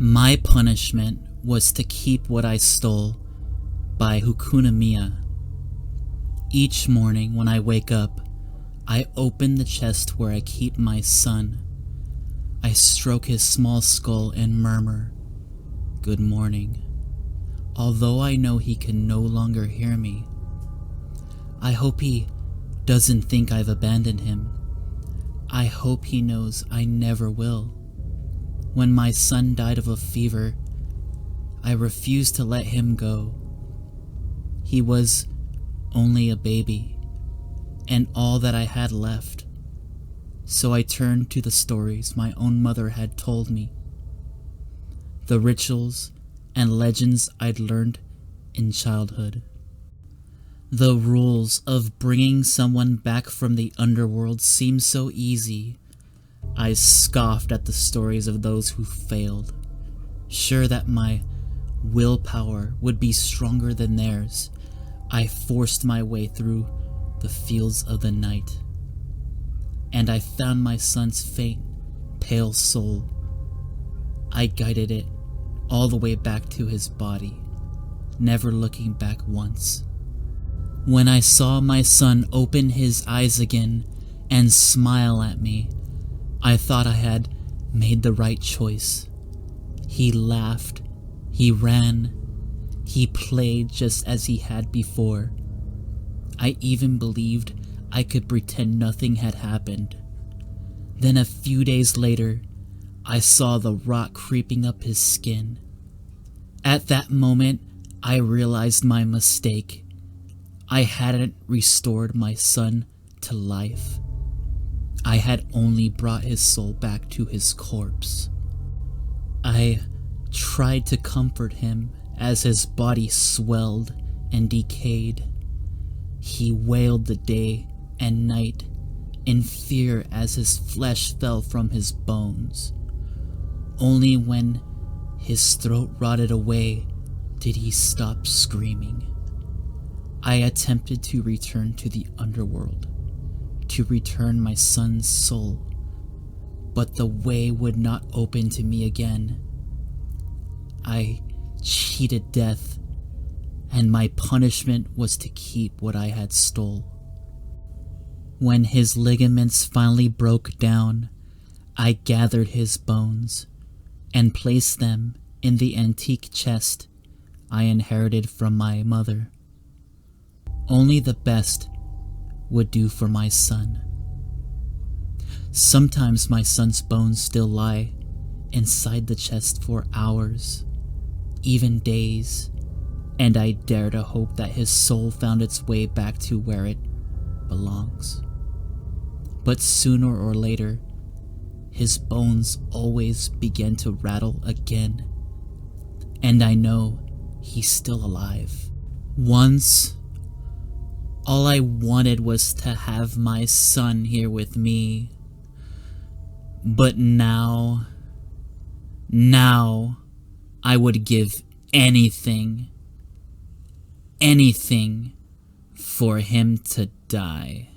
My punishment was to keep what I stole by hakunomiya. Each morning when I wake up, I open the chest where I keep my son. I stroke his small skull and murmur, "Good morning," although I know he can no longer hear me. I hope he doesn't think I've abandoned him. I hope he knows I never will. When my son died of a fever, I refused to let him go. He was only a baby, and all that I had left. So I turned to the stories my own mother had told me, the rituals and legends I'd learned in childhood. The rules of bringing someone back from the underworld seemed so easy. I scoffed at the stories of those who failed, sure that my willpower would be stronger than theirs. I forced my way through the fields of the night, and I found my son's faint, pale soul. I guided it all the way back to his body, never looking back once. When I saw my son open his eyes again and smile at me, I thought I had made the right choice. He laughed, he ran, he played just as he had before. I even believed I could pretend nothing had happened. Then a few days later, I saw the rot creeping up his skin. At that moment, I realized my mistake. I hadn't restored my son to life. I had only brought his soul back to his corpse. I tried to comfort him as his body swelled and decayed. He wailed the day and night in fear as his flesh fell from his bones. Only when his throat rotted away did he stop screaming. I attempted to return to the underworld, to return my son's soul, but the way would not open to me again. I cheated death, and my punishment was to keep what I had stole. When his ligaments finally broke down, I gathered his bones and placed them in the antique chest I inherited from my mother. Only the best would do for my son. Sometimes my son's bones still lie inside the chest for hours, even days, and I dare to hope that his soul found its way back to where it belongs. But sooner or later, his bones always begin to rattle again, and I know he's still alive. Once, all I wanted was to have my son here with me. But now I would give anything for him to die.